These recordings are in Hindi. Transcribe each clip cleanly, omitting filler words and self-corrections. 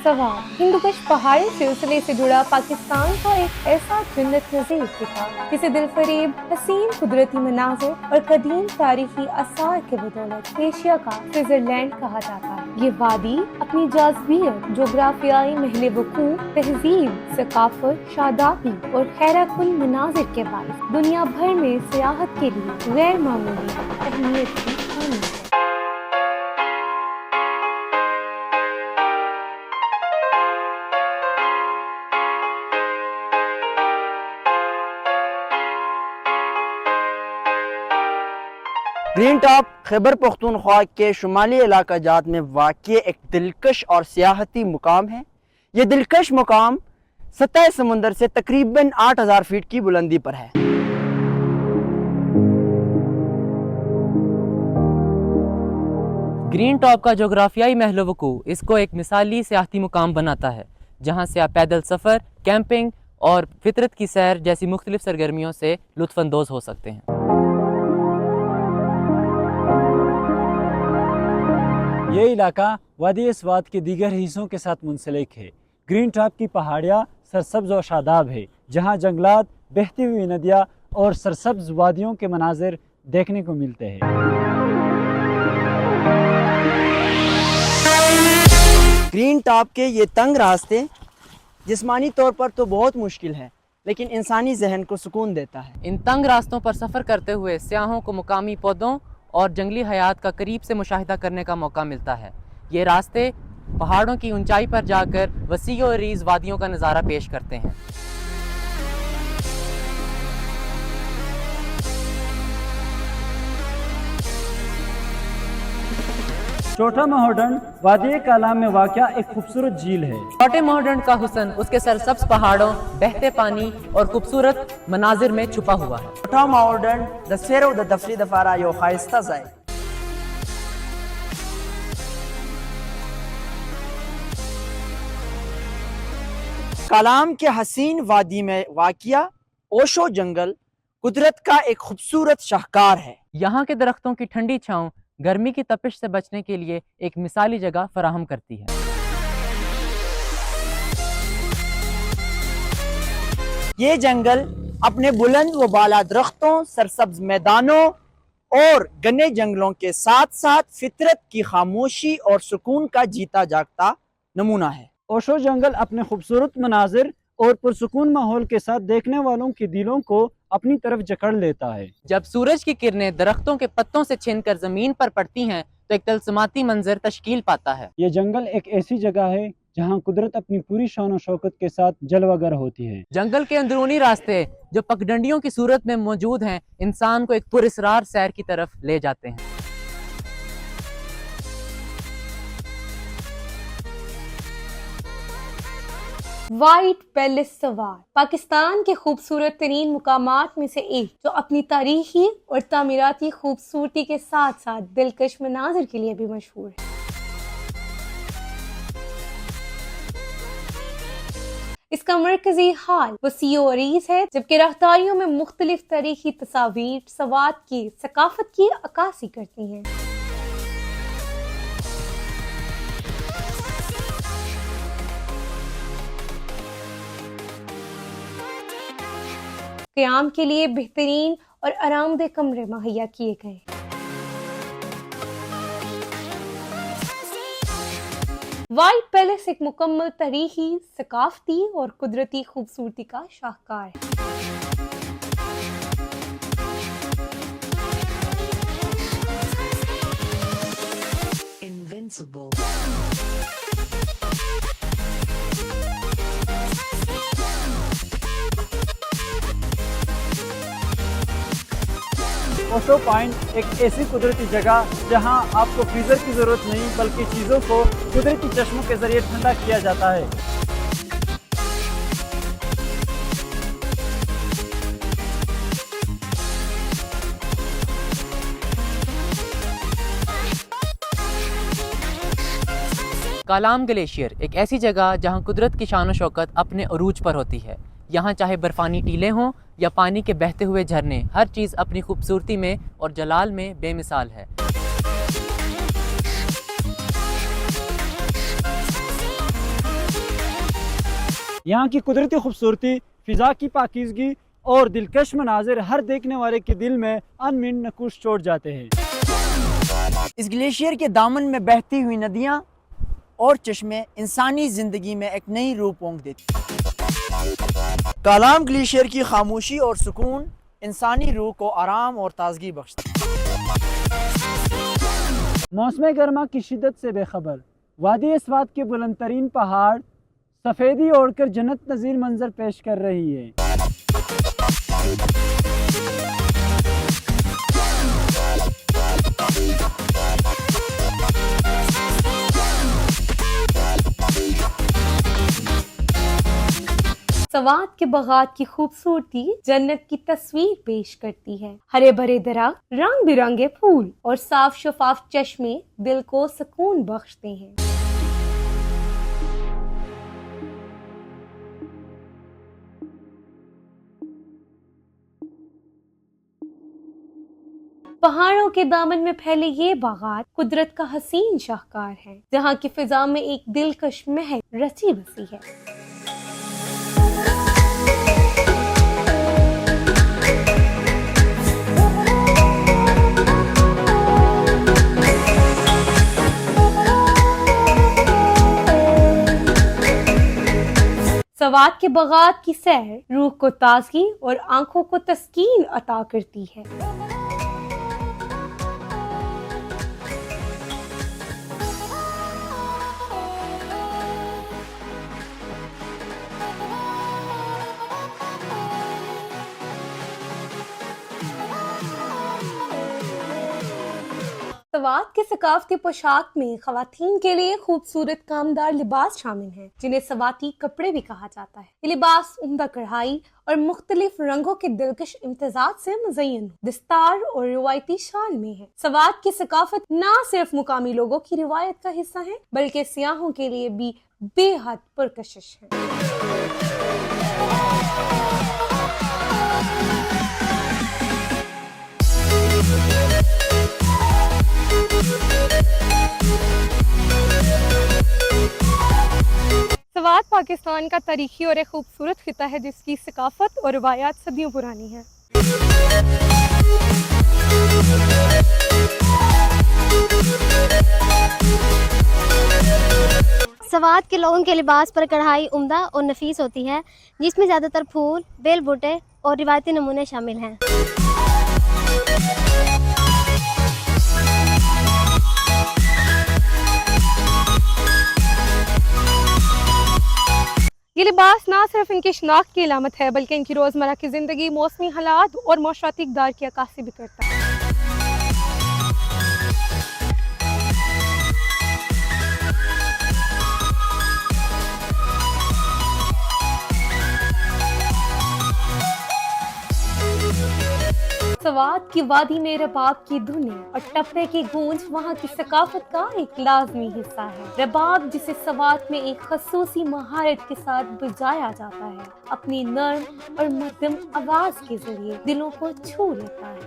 सवार हिंदुकुश पहाड़ी सिलसिले से जुड़ा पाकिस्तान का एक ऐसा जन्नत नज़ीर किताब जिसे दिलफरेब हसीन कुदरती मनाजिर और कदीम तारीखी आसार के बदौलत एशिया का स्विट्जरलैंड कहा जाता है। ये वादी अपनी जाज़बियत, जोग्राफियाई महल वकूफ़, तहजीब, सकाफत, शादाबी और हैरतकुन मनाजिर के बाइस दुनिया भर में सियाहत के लिए गैर मामूली अहमियत की हामिल है। ग्रीन टॉप खैबर पख्तूनख्वा के शुमाली इलाका जात में वाक़ई एक दिलकश और सियाहती मुकाम है। ये दिलकश मुकाम सतह समुंदर से तकरीबन 8000 फीट की बुलंदी पर है। ग्रीन टॉप का जोग्राफियाई महल वकूफ़ इसको एक मिसाली सियाहती मुकाम बनाता है, जहाँ से आप पैदल सफ़र, कैंपिंग और फितरत की सैर जैसी मुख्तलिफ सरगर्मियों से लुत्फ़अंदोज़ हो सकते हैं। ये इलाका वादी स्वात के दीगर हिस्सों के साथ मुंसलिक है। ग्रीन टॉप की पहाड़ियाँ सरसब्ज और शादाब है, जहाँ जंगलात, बहती हुई नदियाँ और सरसब्ज वादियों के मनाजिर देखने को मिलते हैं। ग्रीन टॉप के ये तंग रास्ते जिस्मानी तौर पर तो बहुत मुश्किल है, लेकिन इंसानी जहन को सुकून देता है। इन तंग रास्तों पर सफ़र करते हुए सयाहों को मुकामी पौधों और जंगली हयात का करीब से मुशाहिदा करने का मौका मिलता है। ये रास्ते पहाड़ों की ऊंचाई पर जाकर वसी और रीज़ वादियों का नज़ारा पेश करते हैं। छोटा मोहडन वादी कालाम में वाक़या एक खूबसूरत झील है। छोटे मोहडन का हुस्न उसके सरसब्ज पहाड़ों, बहते पानी और खूबसूरत मनाजिर में छुपा हुआ है। छोटा मोहडन द सैर व द तफरीह दफारा यो खाइस्ता जाए। कालाम के हसीन वादी में वाक़िया ओशो जंगल कुदरत का एक खूबसूरत शाहकार है। यहाँ के दरख्तों की ठंडी छांव गर्मी की तपिश से बचने के लिए एक मिसाली जगह फराहम करती है। ये जंगल अपने बुलंद व बाला दरख्तों, सरसब्ज मैदानों और घने जंगलों के साथ साथ फितरत की खामोशी और सुकून का जीता जागता नमूना है। ओशो जंगल अपने खूबसूरत मनाजिर और पुरसुकून माहौल के साथ देखने वालों के दिलों को अपनी तरफ जकड़ लेता है। जब सूरज की किरणें दरख्तों के पत्तों से छिनकर जमीन पर पड़ती हैं तो एक तलसमाती मंजर तश्कील पाता है। ये जंगल एक ऐसी जगह है जहाँ कुदरत अपनी पूरी शान और शौकत के साथ जलवागर होती है। जंगल के अंदरूनी रास्ते जो पगडंडियों की सूरत में मौजूद हैं, इंसान को एक पुरस्रार सैर की तरफ ले जाते हैं। वाइट पैलेस सवार पाकिस्तान के खूबसूरत तरीन मुकामात में से एक, जो अपनी तारीखी और तामीराती खूबसूरती के साथ साथ दिलकश मनाजिर के लिए भी मशहूर है। इसका मरकजी हाल वसी और अरीज है, जबकि राहदारियों में मुख्तलिफ तारीखी तस्वीर सवात की सकाफत की अक्कासी करती हैं। क़याम के लिए बेहतरीन और आरामदेह कमरे मुहैया किए गए। वाइट पैलेस एक मुकम्मल तारीखी, सकाफती और कुदरती खूबसूरती का शाहकार है। Invincible. ओशो पॉइंट एक ऐसी कुदरती जगह जहां आपको फ्रीजर की जरूरत नहीं, बल्कि चीज़ों को कुदरती चश्मों के जरिए ठंडा किया जाता है। कालाम ग्लेशियर एक ऐसी जगह जहां कुदरत की शान और शौकत अपने अरूज पर होती है। यहाँ चाहे बर्फानी टीले हों या पानी के बहते हुए झरने, हर चीज़ अपनी खूबसूरती में और जलाल में बेमिसाल है। यहाँ की कुदरती खूबसूरती, फ़िज़ा की पाकीज़गी और दिलकश मनाजिर हर देखने वाले के दिल में अनमिन नकुश छोड़ जाते हैं। इस ग्लेशियर के दामन में बहती हुई नदियाँ और चश्मे इंसानी ज़िंदगी में एक नई रूह पोंख देती। कालाम ग्लेशियर की खामोशी और सुकून इंसानी रूह को आराम और ताजगी बख्शता है। मौसम गर्मा की शिद्दत से बेखबर वादी अस्वात के बुलंद तरीन पहाड़ सफ़ेदी ओढ़कर जन्नत नज़ीर मंजर पेश कर रही है। सवात के बगात की खूबसूरती जन्नत की तस्वीर पेश करती है। हरे भरे दरख्त, रंग बिरंगे फूल और साफ शफाफ चश्मे दिल को सुकून बख्शते हैं। पहाड़ों के दामन में फैले ये बागात कुदरत का हसीन शाहकार है, जहाँ की फिजा में एक दिलकश महक रची बसी है। सवात के बगात की सैर रूह को ताजगी और आंखों को तस्कीन अता करती है। सवात के सकाफती पोशाक में खवातीन के लिए खूबसूरत कामदार लिबास शामिल हैं, जिन्हें सवाती कपड़े भी कहा जाता है। ये लिबास उम्दा कढ़ाई और मुख्तलिफ रंगों के दिलकश इम्तिजाज से मुज़य्यन दस्तार और रिवायती शाल में है। सवात की सकाफत न सिर्फ मुकामी लोगों की रिवायत का हिस्सा है, बल्कि सियाहों के लिए भी बेहद पुरकशिश है। सवात पाकिस्तान का तारीखी और एक खूबसूरत खिता है, जिसकी सकाफत और रवायात सदियों पुरानी है। सवात के लोगों के लिबास पर कढ़ाई उम्दा और नफीस होती है, जिसमें ज़्यादातर फूल, बेल बूटे और रिवायती नमूने शामिल हैं। ये लिबास ना सिर्फ इनकी शनाख्त की अलामत है, बल्कि इनकी रोज़मर्रा की ज़िंदगी, मौसमी हालात और माशराती इक़दार की अक्कासी भी करता है। सवात की वादी में रबाब की धुनें और टप्पे की गूंज वहाँ की सकाफत का एक लाजमी हिस्सा है। रबाब, जिसे सवात में एक खसूसी महारत के साथ बजाया जाता है, अपनी नर्म और मध्यम आवाज के जरिए दिलों को छू लेता है।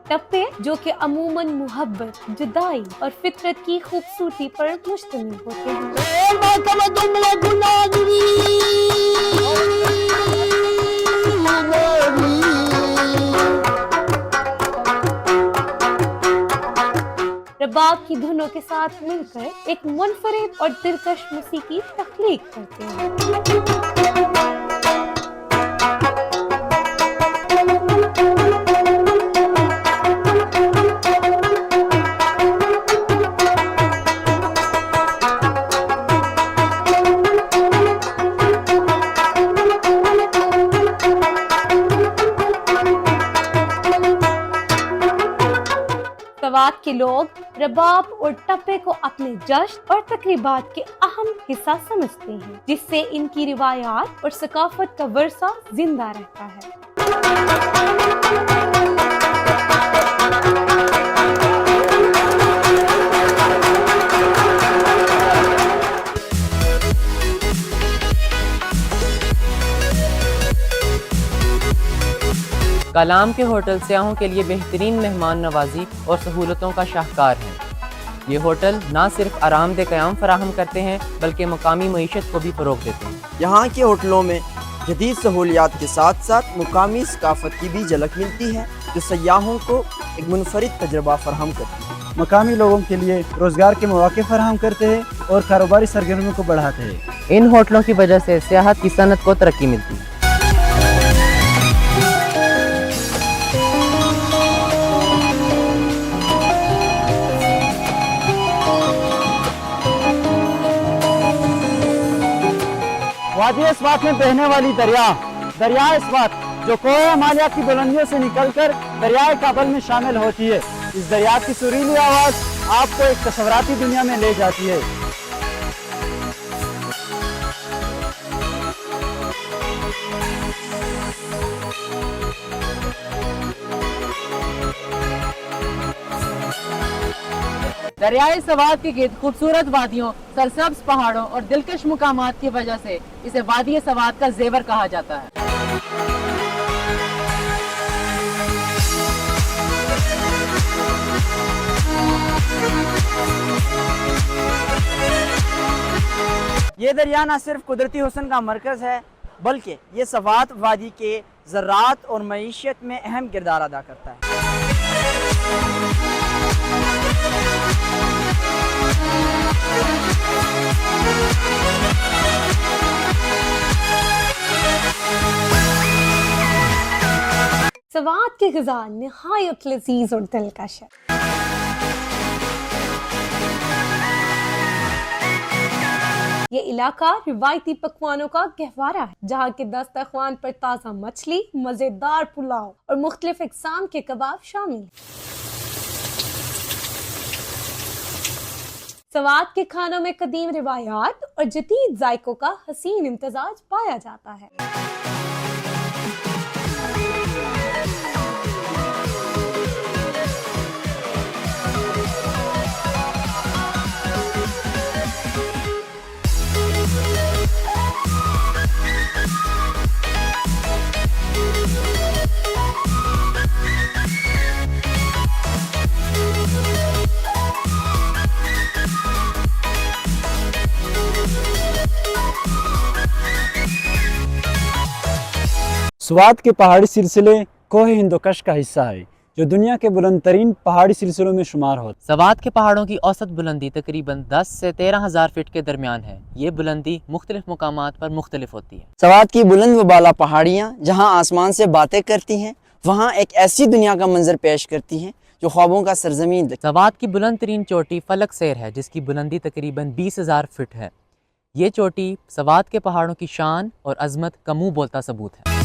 टप्पे, जो कि अमूमन मुहब्बत, जुदाई और फितरत की खूबसूरती पर मुश्तमिल होते हैं। रबाब की धुनों के साथ मिलकर एक मुनफरिद और दिलकश मौसीकी तख्लीक करते हैं। सवात के लोग रबाब और टप्पे को अपने जश्न और तकरीबात के अहम हिस्सा समझते हैं, जिससे इनकी रिवायात और सकाफत का वर्सा जिंदा रहता है। कालाम के होटल सयाहों के लिए बेहतरीन मेहमान नवाजी और सहूलतों का शाहकार है। ये होटल ना सिर्फ आरामदेह क़याम फराहम करते हैं बल्कि मकामी मईशत को भी फ़रोग़ देते हैं। यहाँ के होटलों में जदीद सहूलियात के साथ साथ मुकामी सकाफ़त की भी झलक मिलती है जो सयाहों को एक मुनफरिद तजर्बा फराहम करती है। मकामी लोगों के लिए रोज़गार के मौके फराहम करते हैं और कारोबारी सरगर्मियों को बढ़ाते हैं। इन होटलों की वजह से सियाहत की सनत को तरक्की मिलती है। वादी अस्वात में बहने वाली दरिया अस्वात जो कोह हिमालय की बुलंदियों से निकलकर दरियाए काबल में शामिल होती है। इस दरिया की सुरीली आवाज़ आपको एक तस्वराती दुनिया में ले जाती है। दरियाए सवात के गिर्द खूबसूरत वादियों, सरसब्ज पहाड़ों और दिलकश मुकामात की वजह से इसे वादी सवात का जेवर कहा जाता है। ये दरिया न सिर्फ कुदरती हुस्न का मरकज़ है बल्कि ये सवात वादी के ज़राअत और मईशत में अहम किरदार अदा करता है। सवात की ग़िज़ा निहायत लज़ीज़ और दिलकश है। ये इलाका रिवायती पकवानों का गहवारा है जहाँ के दस्तरखान पर ताज़ा मछली, मज़ेदार पुलाव और मुख्तलिफ इक़साम के कबाब शामिल हैं। सवात के खानों में कदीम रिवायात और जदीद जायकों का हसीन इम्तजाज पाया जाता है। स्वात के पहाड़ी सिलसिले कोह हिंदोकश का हिस्सा है जो दुनिया के बुलंद तरीन पहाड़ी सिलसिलों में शुमार होता है। सवात के पहाड़ों की औसत बुलंदी तकरीबन 10 से 13,000 फीट के दरमियान है। ये बुलंदी मुख्तलिफ मुकामात पर मुख्तलिफ होती है। सवात की बुलंद व बाला पहाड़ियाँ जहाँ आसमान से बातें करती हैं वहाँ एक ऐसी दुनिया का मंजर पेश करती हैं जो ख्वाबों का सरजमीन। सवात की बुलंद तरीन चोटी फलक सैर है जिसकी बुलंदी तकरीबन 20,000 फीट है। ये चोटी सवात के पहाड़ों की शान और अजमत का मुँह बोलता सबूत है।